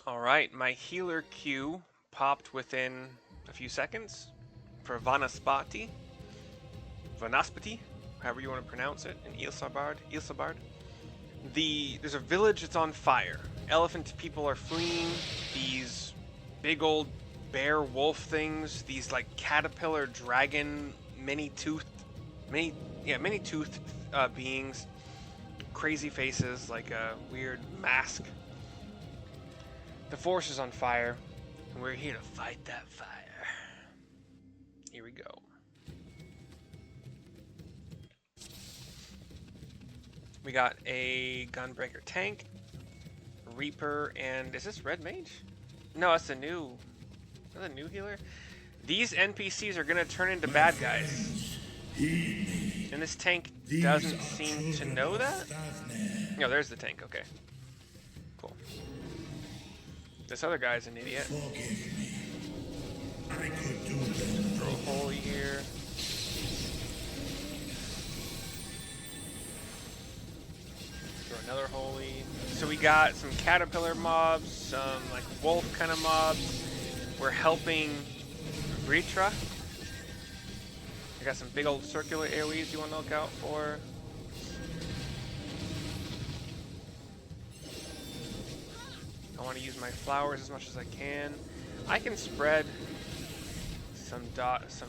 Alright, my healer Q popped within a few seconds for Vanaspati, however you want to pronounce it, in Ilsabard. There's a village that's on fire. Elephant people are fleeing. These big old bear wolf things. These like caterpillar dragon many-toothed beings. Crazy faces, like a weird mask. The forest is on fire, and we're here to fight that fire. Here we go. We got a Gunbreaker tank, Reaper, and is this Red Mage? No, that's a new healer. These NPCs are gonna turn into bad guys, and this tank doesn't seem to know that. No, there's the tank. Okay, cool. This other guy's an idiot. Throw a holy here. Throw another holy. So we got some caterpillar mobs, some like wolf kind of mobs. We're helping Vritra. I got some big old circular AoEs you want to look out for. I want to use my flowers as much as I can. I can spread some dots.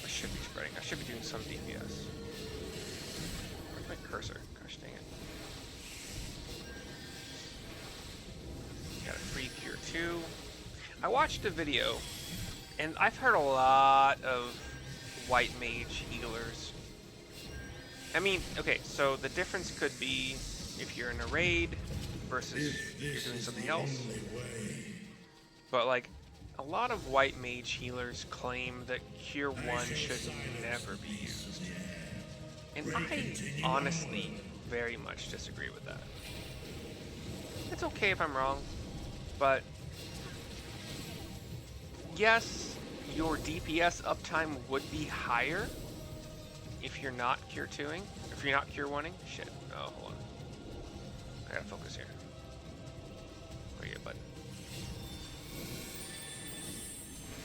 I should be spreading. I should be doing some DPS. Where's my cursor? Gosh dang it. Got a free cure too. I watched a video, and I've heard a lot of white mage healers. I mean, okay, so the difference could be if you're in a raid versus you're doing something else. But like, a lot of white mage healers claim that Cure 1 should never be used. And I honestly very much disagree with that. It's okay if I'm wrong, but yes, your DPS uptime would be higher if you're not Cure 2ing, if you're not Cure 1ing. Shit, oh, hold on. I gotta focus here. Where you at, bud?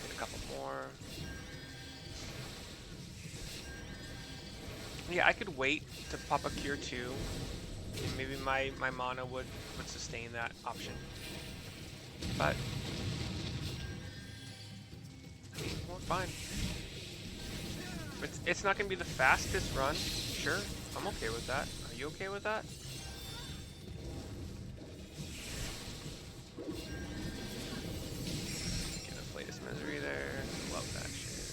Get a couple more. Yeah, I could wait to pop a Cure 2, and maybe my mana would sustain that option. But I mean, we're fine. It's not going to be the fastest run. Sure, I'm okay with that. Are you okay with that? Get a latest misery there. Love that shit.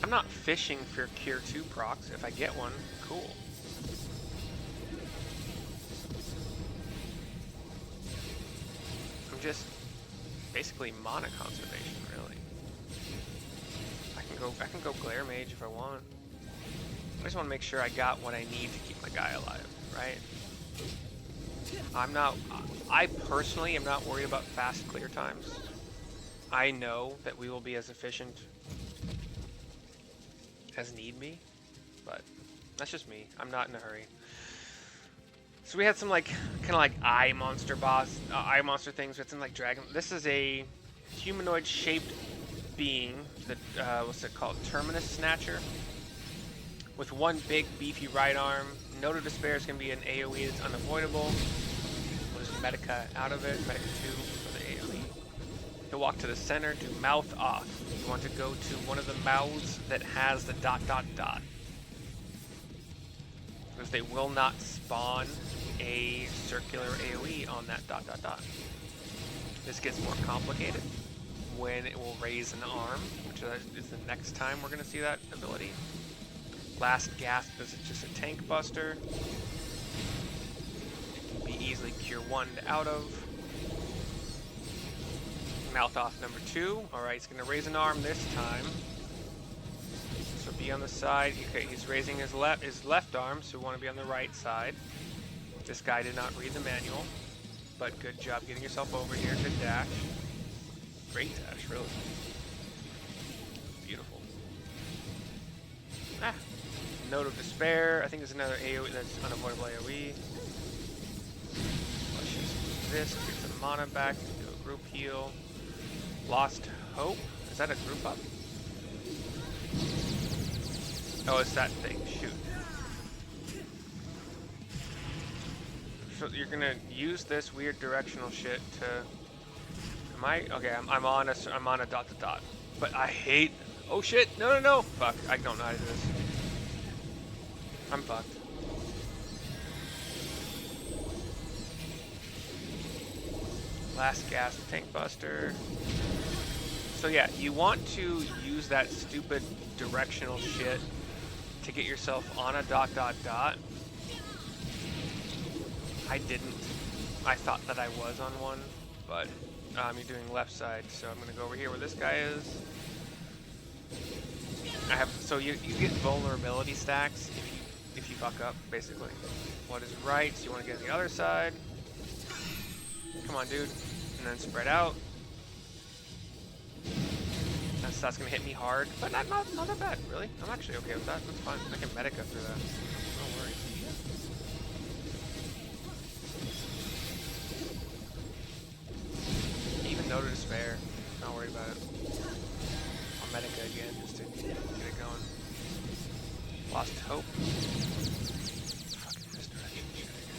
I'm not fishing for Cure 2 procs. If I get one, cool. Just basically mana conservation, really. I can go Glare Mage if I want. I just want to make sure I got what I need to keep my guy alive, right? I personally am not worried about fast clear times. I know that we will be as efficient as need be, but that's just me. I'm not in a hurry. So we had some like kind of like eye monster things. We had some like dragon. This is a humanoid shaped being that what's it called? Terminus Snatcher. With one big beefy right arm. Note of Despair is gonna be an AoE that's unavoidable. We'll just Medica out of it. Medica 2 for the AoE. You'll walk to the center to mouth off. You want to go to one of the mouths that has the ... Because they will not spawn a circular AoE on that ... This gets more complicated when it will raise an arm, which is the next time we're going to see that ability. Last Gasp is just a tank buster. It can be easily Cure 1'd out of. Mouth off number 2. Alright, he's going to raise an arm this time. So be on the side. Okay, he's raising his left arm, so we want to be on the right side. This guy did not read the manual, but good job getting yourself over here. Good dash. Great dash, really. Note of Despair. I think there's another AoE that's unavoidable AoE. Let's just do this, get some mana back, do a group heal. Lost Hope? Is that a group up? Oh, it's that thing. Shoot. So you're gonna use this weird directional shit to... Am I? Okay, I'm on a dot to dot. But I hate... Oh shit! No, no, no! Fuck, I don't know how to do this. I'm fucked. Last gas tank buster. So yeah, you want to use that stupid directional shit to get yourself on a dot dot dot. I didn't. I thought that I was on one, but you're doing left side, so I'm gonna go over here where this guy is. I have, so you get vulnerability stacks if you fuck up, basically. What is right, so you want to get on the other side. Come on, dude. And then spread out. That's gonna hit me hard, but not that bad, really. I'm actually okay with that. That's fine. I can medic up through that. No worries. Even Note of Despair. Not worried about it. I'll medica again just to get it going. Lost Hope. Fucking misdirection shit again.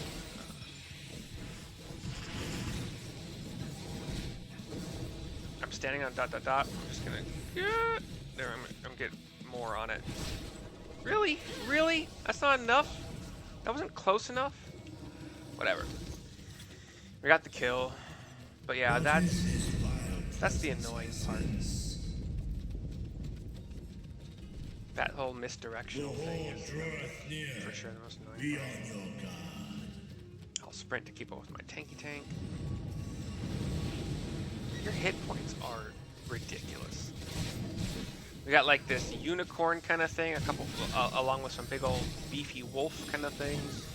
I'm standing on dot dot dot. I'm just gonna there. I'm getting more on it. Really? Really? That's not enough? That wasn't close enough? Whatever. We got the kill. But yeah, that's the annoying part. That whole misdirectional thing is for sure the most annoying part. I'll sprint to keep up with my tanky tank. Your hit points are ridiculous. We got like this unicorn kind of thing, a couple, along with some big old beefy wolf kind of things.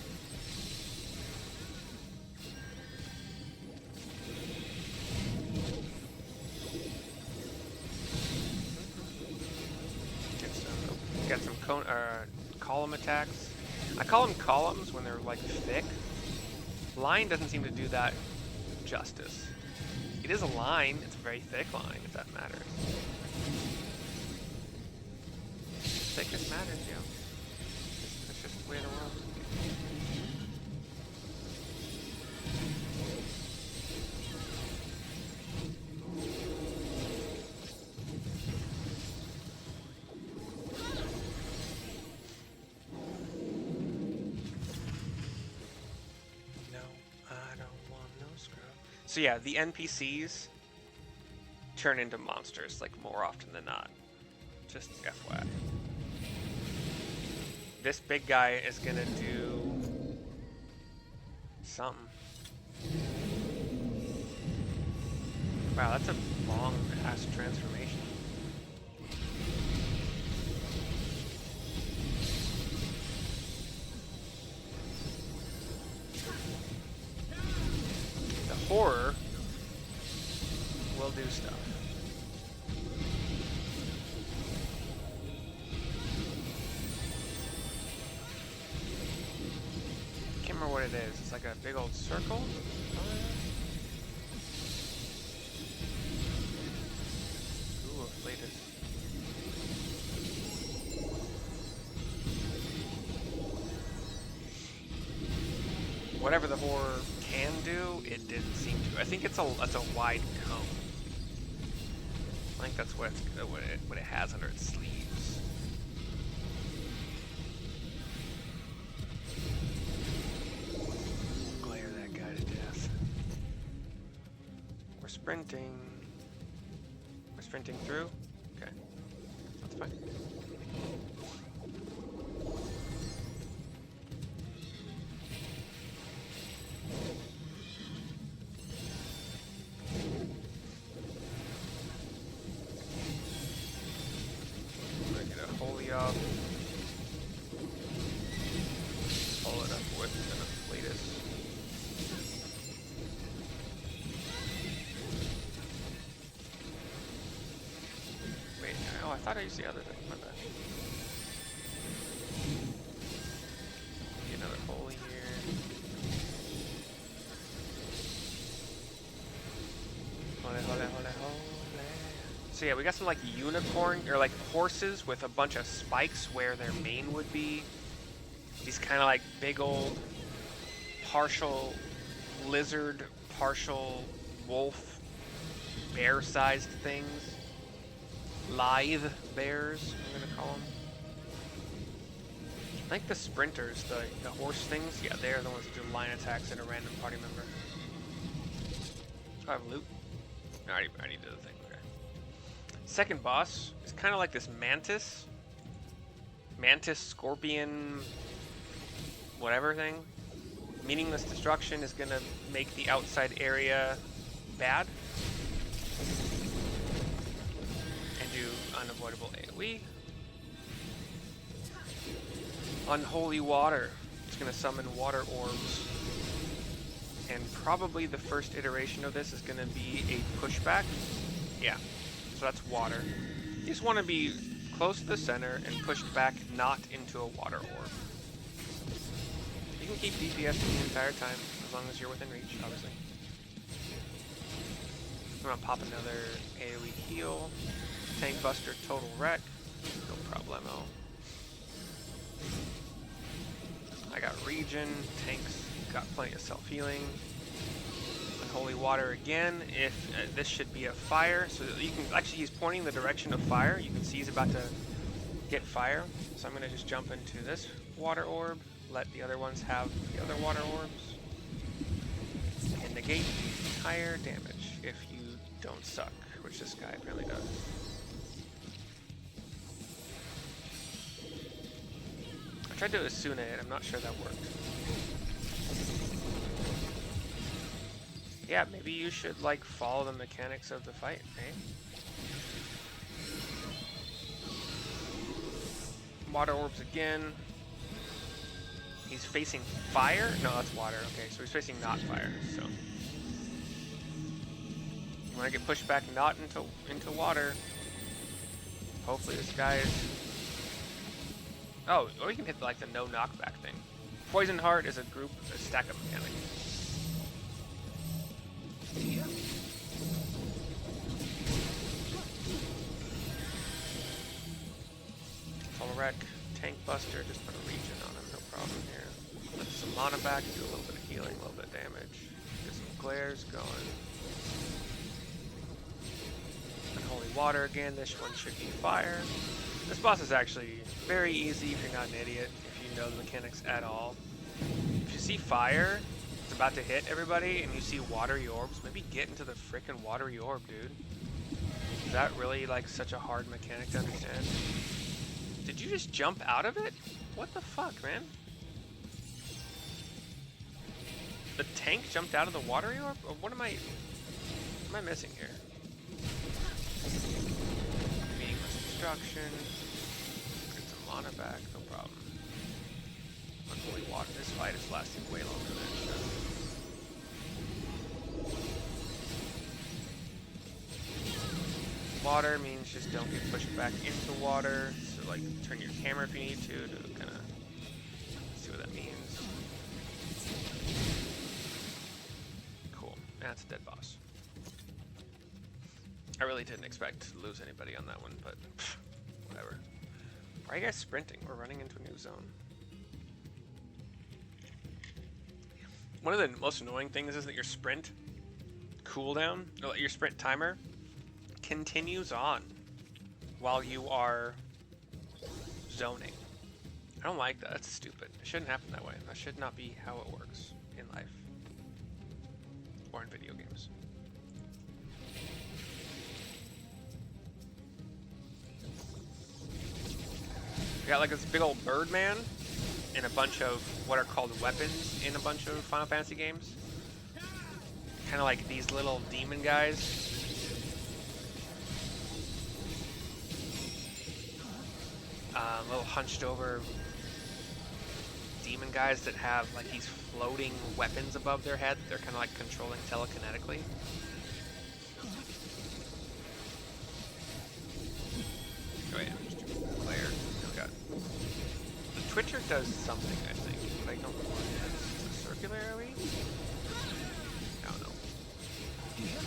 Get some column attacks. I call them columns when they're like thick. Line doesn't seem to do that justice. It is a line. It's a very thick line, if that matters. Thickness matters, yeah. It's just the way of the world. So yeah, the NPCs turn into monsters, like, more often than not. Just FYI. This big guy is gonna do something. Wow, that's a long-ass transformation. Horror will do stuff. Can't remember what it is. It's like a big old circle. Ooh, a flatus. Whatever the horror can do, it didn't seem to. I think it's a wide cone. I think that's what it has under its sleeves. Glare that guy to death. We're sprinting. We're sprinting through. Okay, that's fine. Follow it up with an Afflatus. Wait, oh, I thought I used the other thing. My bad. So yeah, we got some like unicorn or like horses with a bunch of spikes where their mane would be. These kind of like big old partial lizard, partial wolf, bear-sized things. Lithe bears, I'm gonna call them. I think the sprinters, the horse things, yeah, they're the ones that do line attacks at a random party member. I have loot. No, I already did the thing. Okay. Second boss is kind of like this mantis, scorpion, whatever thing. Meaningless destruction is gonna make the outside area bad and do unavoidable AoE. Unholy water. It's gonna summon water orbs. And probably the first iteration of this is gonna be a pushback. Yeah, so that's water. You just wanna be close to the center and pushed back, not into a water orb. You can keep DPSing the entire time, as long as you're within reach, obviously. I'm gonna pop another AoE heal. Tank Buster, total wreck. No problemo. I got regen, tanks got plenty of self-healing. Unholy water again. If this should be a fire, so you can actually, he's pointing the direction of fire. You can see he's about to get fire. So I'm gonna just jump into this water orb, let the other ones have the other water orbs, and negate the entire damage if you don't suck, which this guy apparently does. I tried to Asuna it, I'm not sure that worked. Yeah, maybe you should like follow the mechanics of the fight, eh? Water orbs again. He's facing fire? No, that's water. Okay, so he's facing not fire, so. When I get pushed back not into water, hopefully this guy is... Oh, or you can hit like the no knockback thing. Poison Heart is a stack up mechanic. Total wreck, tank buster, just put a regen on him, no problem here. Let some mana back, do a little bit of healing, a little bit of damage. Get some glares going. Unholy water again, this one should be fire. This boss is actually very easy if you're not an idiot, if you know the mechanics at all. If you see fire, it's about to hit everybody, and you see watery orbs, maybe get into the frickin' watery orb, dude. Is that really like such a hard mechanic to understand? Did you just jump out of it? What the fuck, man? The tank jumped out of the watery orb? Or what am I missing here? Meaningless destruction. Get some mana back, no problem. Unholy water. This fight is lasting way longer than it should. Water means just don't get pushed back into water. So like turn your camera if you need to kind of see what that means. Cool. That's a dead boss. I really didn't expect to lose anybody on that one, but pff, whatever. Why are you guys sprinting? We're running into a new zone. One of the most annoying things is that your sprint cooldown, or your sprint timer, continues on while you are zoning. I don't like that. That's stupid. It shouldn't happen that way. That should not be how it works in life or in video games. We got like this big old bird man and a bunch of what are called weapons in a bunch of Final Fantasy games. Kind of like these little demon guys. Little hunched over demon guys that have like these floating weapons above their head that they're kind of like controlling telekinetically. Oh yeah, just do player. We got the Twitcher does something, I think, but I don't know what it is. Is it circular AoE? I don't know.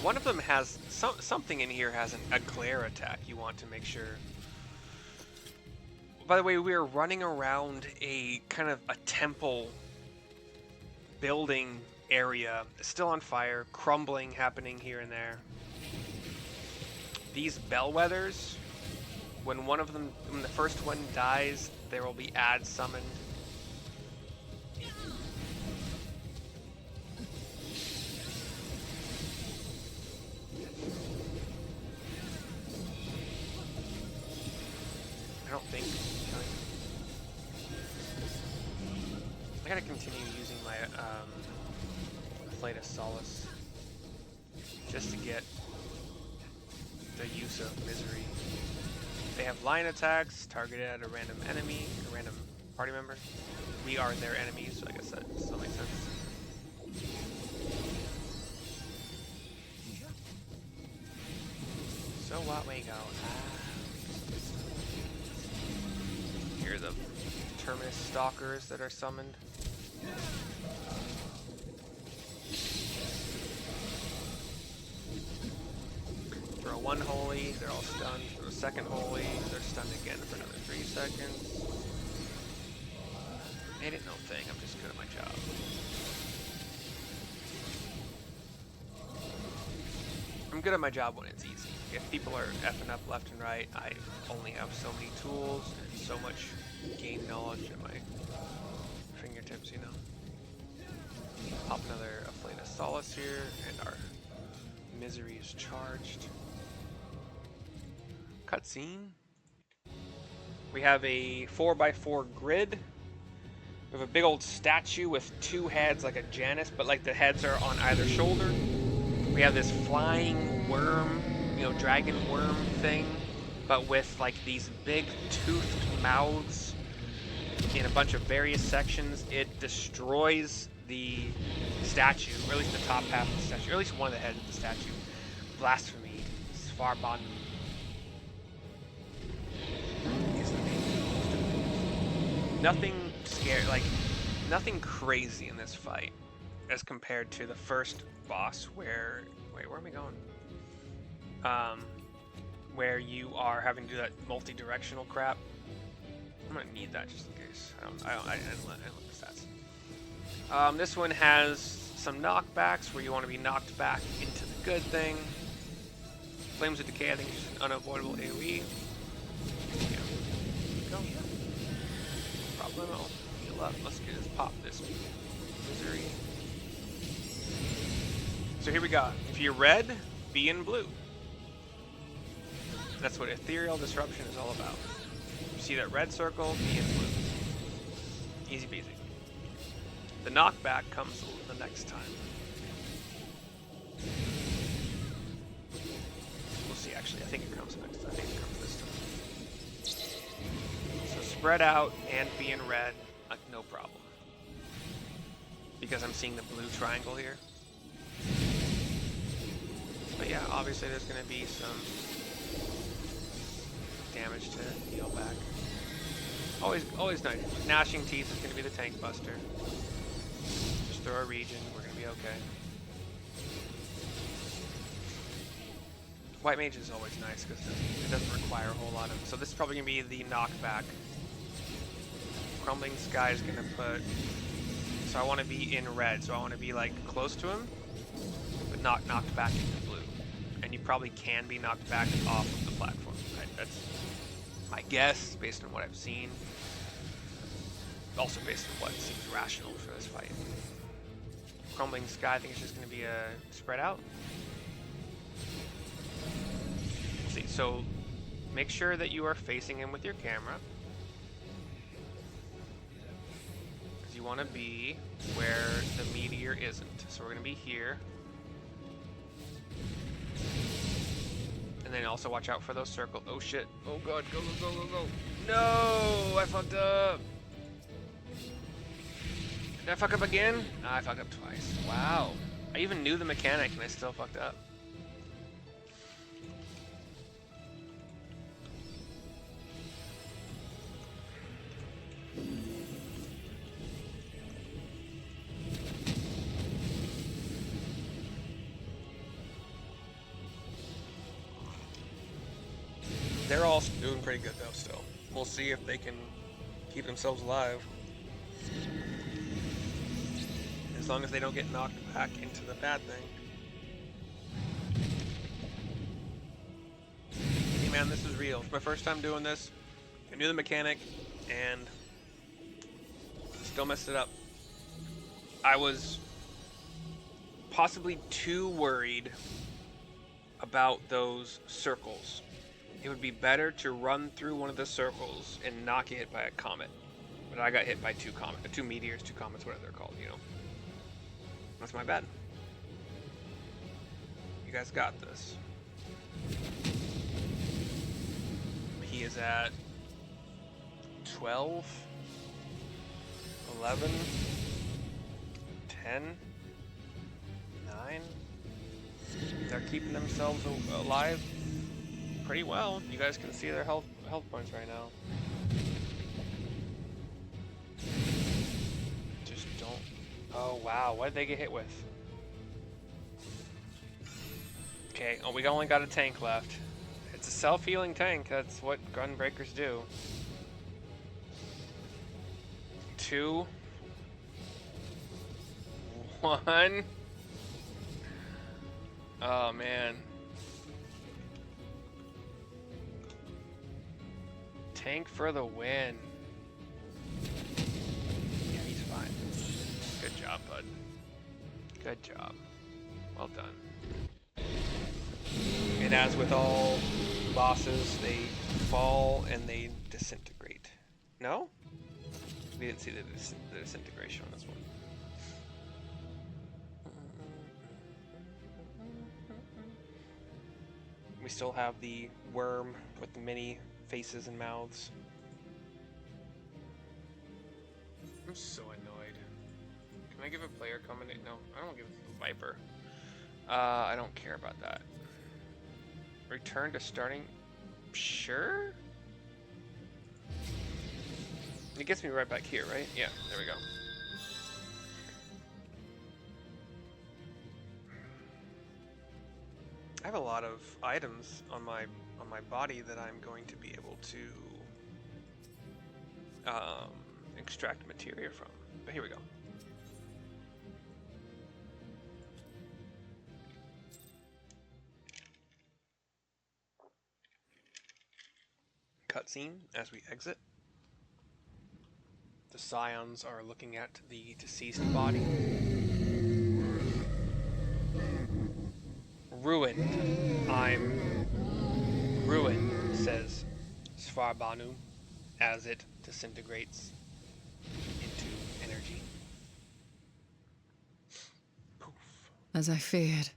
One of them has something in here has a glare attack you want to make sure. By the way, we are running around a kind of a temple building area, still on fire, crumbling happening here and there. These bellwethers, when the first one dies, there will be ads summoned. I don't think. I gotta continue using my Flight of Solace just to get the use of Misery. They have line attacks targeted at a random enemy, a random party member. We are their enemies, so I guess that still makes sense. So what we go. Here are the Terminus Stalkers that are summoned. Throw one holy, they're all stunned. Throw a second holy, they're stunned again for another 3 seconds. Made it no thing, I'm just good at my job. I'm good at my job when it's easy. If people are effing up left and right, I only have so many tools and so much game knowledge at my fingertips, you know. Pop another Aflame of Solace here, and our Misery is charged. Cutscene. We have a 4x4 grid. We have a big old statue with 2 heads like a Janus, but like the heads are on either shoulder. We have this flying worm, you know, dragon worm thing, but with like these big toothed mouths in a bunch of various sections. It destroys the statue, or at least the top half of the statue, or at least one of the heads of the statue. Blasphemy, Svarban. Nothing scary, like nothing crazy in this fight as compared to the first boss where, wait, where am I going? Where you are having to do that multi-directional crap. I'm gonna need that just in case. I didn't look at the stats. This one has some knockbacks where you want to be knocked back into the good thing. Flames of Decay, I think, is just an unavoidable AoE. Yeah. Go. Problemo. Heal up. Let's pop this Misery. So here we go. If you're red, be in blue. That's what Ethereal Disruption is all about. You see that red circle, be in blue. Easy peasy. The knockback comes the next time. We'll see, actually. I think it comes next. I think it comes this time. So spread out and be in red, no problem. Because I'm seeing the blue triangle here. But yeah, obviously there's going to be some damage to heal back. Always nice. Gnashing Teeth is going to be the tank buster. Just throw a regen, we're going to be okay. White Mage is always nice because it doesn't require a whole lot of... So this is probably going to be the knockback. Crumbling Sky is going to put... So I want to be in red, so I want to be like close to him, but not knocked back into blue. And you probably can be knocked back off of the platform. Right? That's my guess based on what I've seen. Also based on what seems rational for this fight. Crumbling Sky, I think it's just going to be a spread out. We'll see. So make sure that you are facing him with your camera. Because you want to be where the meteor isn't. So we're going to be here. And then also watch out for those circles. Oh shit. Oh god. Go, go, go, go, go. No! I fucked up. Did I fuck up again? Ah, I fucked up twice. Wow. I even knew the mechanic and I still fucked up. They're all doing pretty good though still. We'll see if they can keep themselves alive. As long as they don't get knocked back into the bad thing. Hey man, this is real. It's my first time doing this. I knew the mechanic and still messed it up. I was possibly too worried about those circles. It would be better to run through one of the circles and not get hit by a comet. But I got hit by two meteors, two comets, whatever they're called, you know. That's my bad. You guys got this. He is at 12, 11, 10, 9. They're keeping themselves alive pretty well. You guys can see their health points right now. Just don't. Oh wow, what did they get hit with? Okay, oh, we only got a tank left. It's a self-healing tank. That's what gunbreakers do. 2, 1. Oh man. Tank for the win. Yeah, he's fine. Good job, bud. Good job. Well done. And as with all bosses, they fall and they disintegrate. No? We didn't see the disintegration on this one. We still have the worm with the many faces and mouths. I'm so annoyed. Can I give a player comment? No, I don't give a Viper. I don't care about that. Return to starting. Sure? It gets me right back here, right? Yeah, there we go. I have a lot of items on my body that I'm going to be able to extract materia from. But here we go. Cutscene as we exit. The Scions are looking at the deceased body. Ruined. I'm ruined, says Svarbanu as it disintegrates into energy. Poof. As I feared.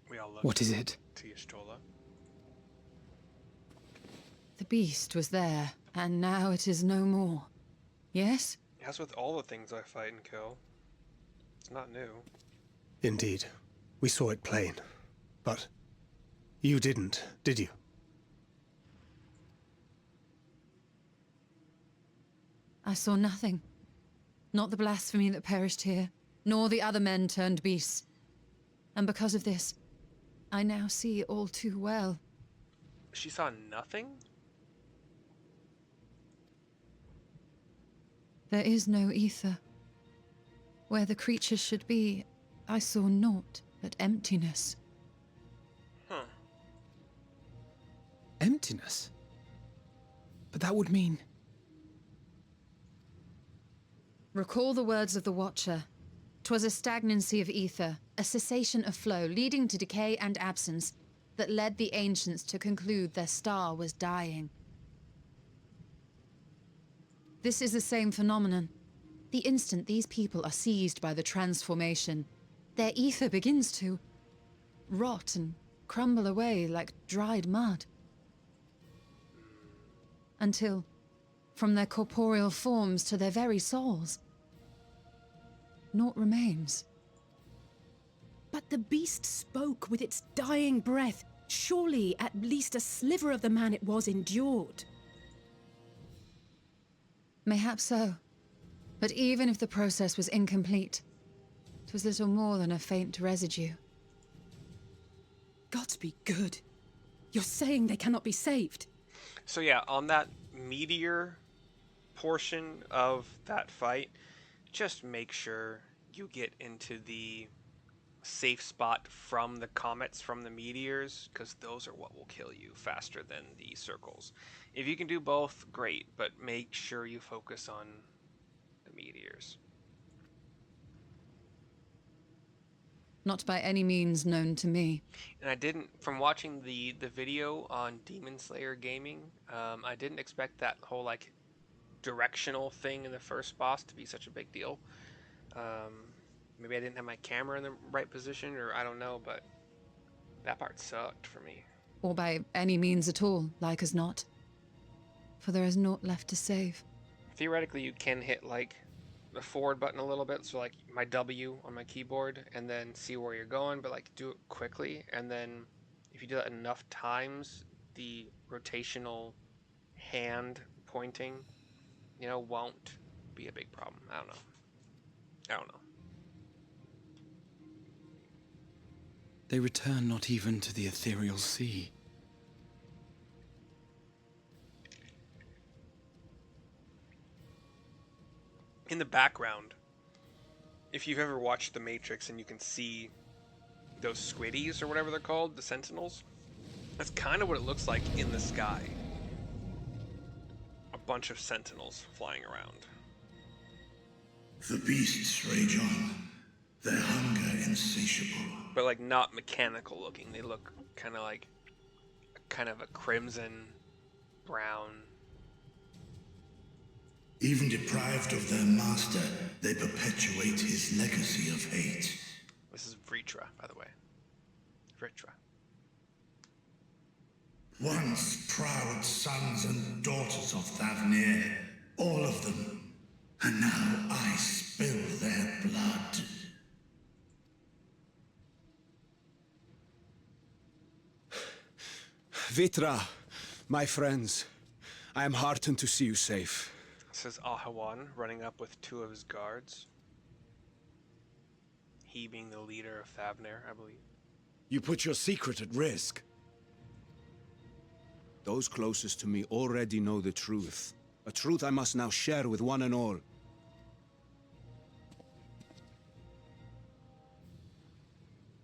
We all look. What is it? To Y'shtola. The beast was there, and now it is no more. Yes? As with all the things I fight and kill, it's not new. Indeed. We saw it plain. But you didn't, did you? I saw nothing. Not the blasphemy that perished here, nor the other men turned beasts. And because of this, I now see all too well. She saw nothing? There is no ether. Where the creatures should be, I saw naught but emptiness. Huh. Emptiness? But that would mean... Recall the words of the Watcher. 'Twas a stagnancy of ether, a cessation of flow, leading to decay and absence, that led the ancients to conclude their star was dying. This is the same phenomenon. The instant these people are seized by the transformation, their ether begins to rot and crumble away like dried mud. Until, from their corporeal forms to their very souls, naught remains. But the beast spoke with its dying breath. Surely at least a sliver of the man it was endured. Mayhap so. But even if the process was incomplete, 'twas little more than a faint residue. gods be good. You're saying they cannot be saved? So yeah, on that meteor portion of that fight, just make sure you get into the safe spot from the comets, from the meteors, because those are what will kill you faster than the circles. If you can do both, great, but make sure you focus on the meteors. Not by any means known to me. And I didn't, from watching the video on Demon Slayer Gaming, I didn't expect that whole like directional thing in the first boss to be such a big deal. Maybe I didn't have my camera in the right position, or I don't know, but that part sucked for me. Or by any means at all, like as not. For there is naught left to save. Theoretically, you can hit like the forward button a little bit, so like my W on my keyboard, and then see where you're going, but like do it quickly, and then if you do that enough times, the rotational hand pointing, won't be a big problem. I don't know. They return not even to the ethereal sea. In the background, if you've ever watched The Matrix and you can see those squiddies or whatever they're called, the sentinels, that's kind of what it looks like in the sky. A bunch of sentinels flying around. The beasts rage on, their hunger insatiable. But like not mechanical looking. They look kind of a crimson brown. Even deprived of their master, they perpetuate his legacy of hate. This is Vritra, by the way. Vritra. Once proud sons and daughters of Thavnir, all of them, and now I spill their blood. Vitra, my friends, I am heartened to see you safe. Says Ahawan, running up with two of his guards. He being the leader of Thavnir, I believe. You put your secret at risk. Those closest to me already know the truth. A truth I must now share with one and all.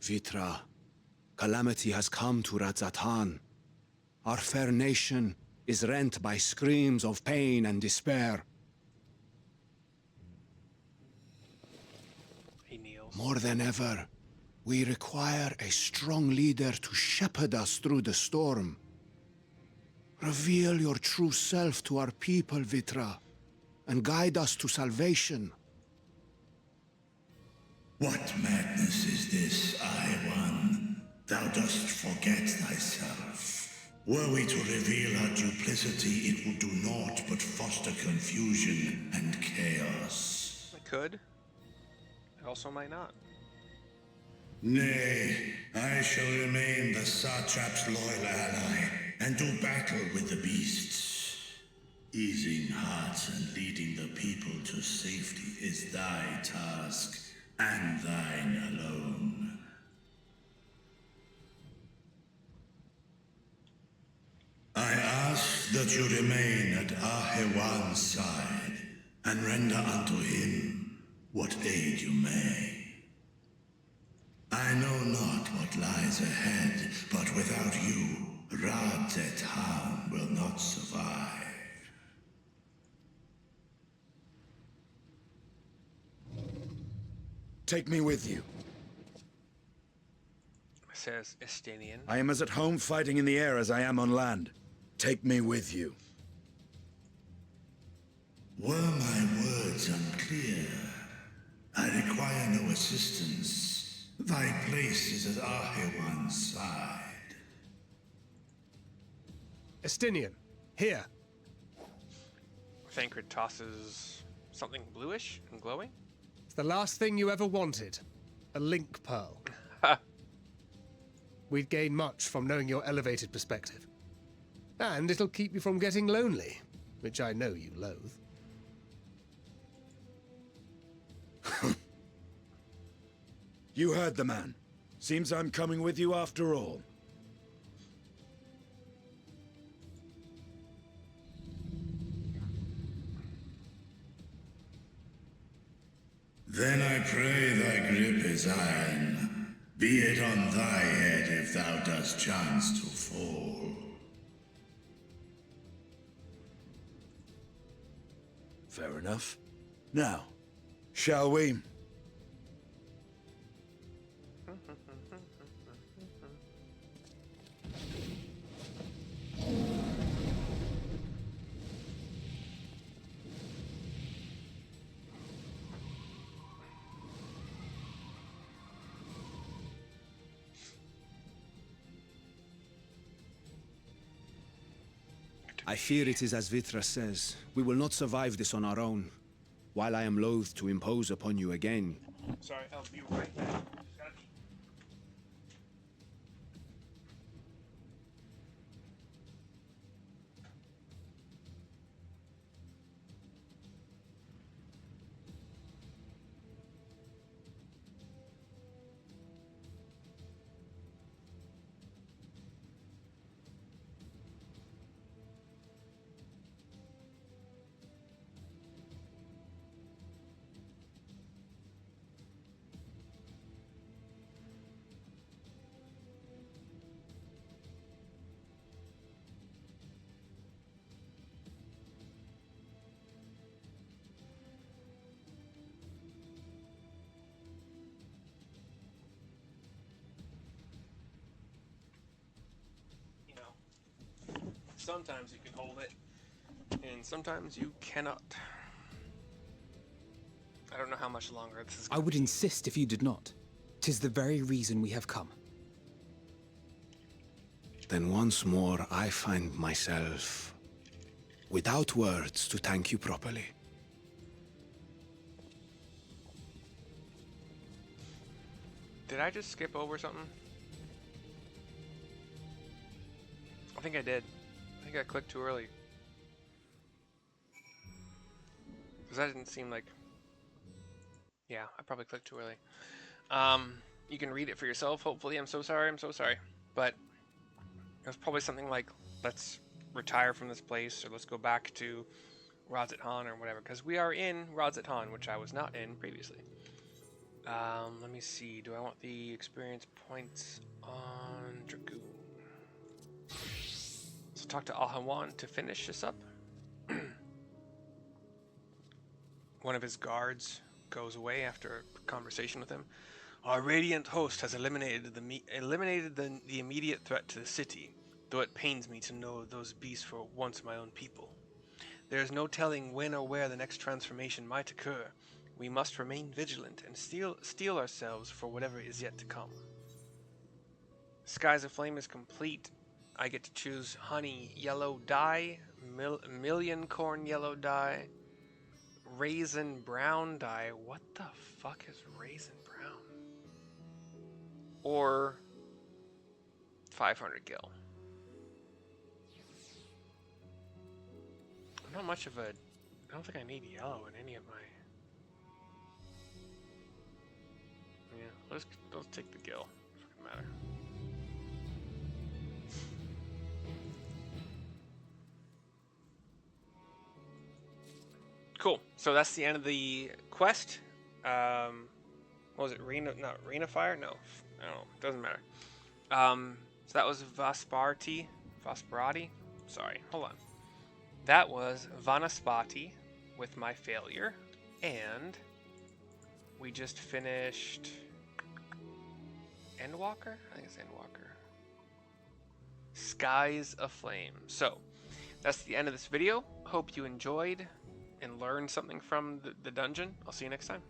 Vitra, calamity has come to Radzatan. Our fair nation is rent by screams of pain and despair. He kneels. More than ever, we require a strong leader to shepherd us through the storm. Reveal your true self to our people, Vitra, and guide us to salvation. What madness is this, Iwan? Thou dost forget thyself. Were we to reveal our duplicity, it would do naught but foster confusion and chaos. It could. It also might not. Nay, I shall remain the Satrap's loyal ally, and do battle with the beasts. Easing hearts and leading the people to safety is thy task, and thine alone. I ask that you remain at Ahewan's side, and render unto him what aid you may. I know not what lies ahead, but without you, Radzatan will not survive. Take me with you. Says Estinian. I am as at home fighting in the air as I am on land. Take me with you. Were my words unclear? I require no assistance. Thy place is at Ahewan's side. Estinian, here. Thancred tosses something bluish and glowing. It's the last thing you ever wanted. A link pearl. We'd gain much from knowing your elevated perspective. And it'll keep you from getting lonely, which I know you loathe. You heard the man. Seems I'm coming with you after all. pray thy grip is iron. Be it on thy head if thou dost chance to fall. Fair enough. Now, shall we? I fear it is as Vitra says. We will not survive this on our own. While I am loath to impose upon you again, Sorry, I'll be right back. Sometimes you can hold it, and sometimes you cannot. I don't know how much longer this is I going would insist if you did not. 'Tis the very reason we have come. then once more I find myself without words to thank you properly. Did I just skip over something? I think I did. I think I clicked too early. Because that didn't seem like... Yeah, I probably clicked too early. You can read it for yourself, hopefully. I'm so sorry, But it was probably something like, let's retire from this place, or let's go back to Radzat Han or whatever. Because we are in Radzat Han, which I was not in previously. Let me see. Do I want the experience points on Dragoon? So talk to Al-Hawan to finish this up. One of his guards goes away after a conversation with him. Our radiant host has eliminated the immediate threat to the city, though it pains me to know those beasts were once my own people. There is no telling when or where the next transformation might occur. We must remain vigilant and steel ourselves for whatever is yet to come. Skies Aflame is complete. I get to choose honey yellow dye, million corn yellow dye, raisin brown dye. What the fuck is raisin brown? Or 500 gil. I'm not much of a... I don't think I need yellow in any of my... Yeah, let's take the gil. Doesn't matter. Cool. So that's the end of the quest. What was it? Rena Fire? No. I don't know. Doesn't matter. So that was Vanaspati. Sorry. Hold on. That was Vanaspati with my failure. And we just finished Endwalker? I think it's Endwalker. Skies Aflame. So that's the end of this video. Hope you enjoyed and learned something from the dungeon. I'll see you next time.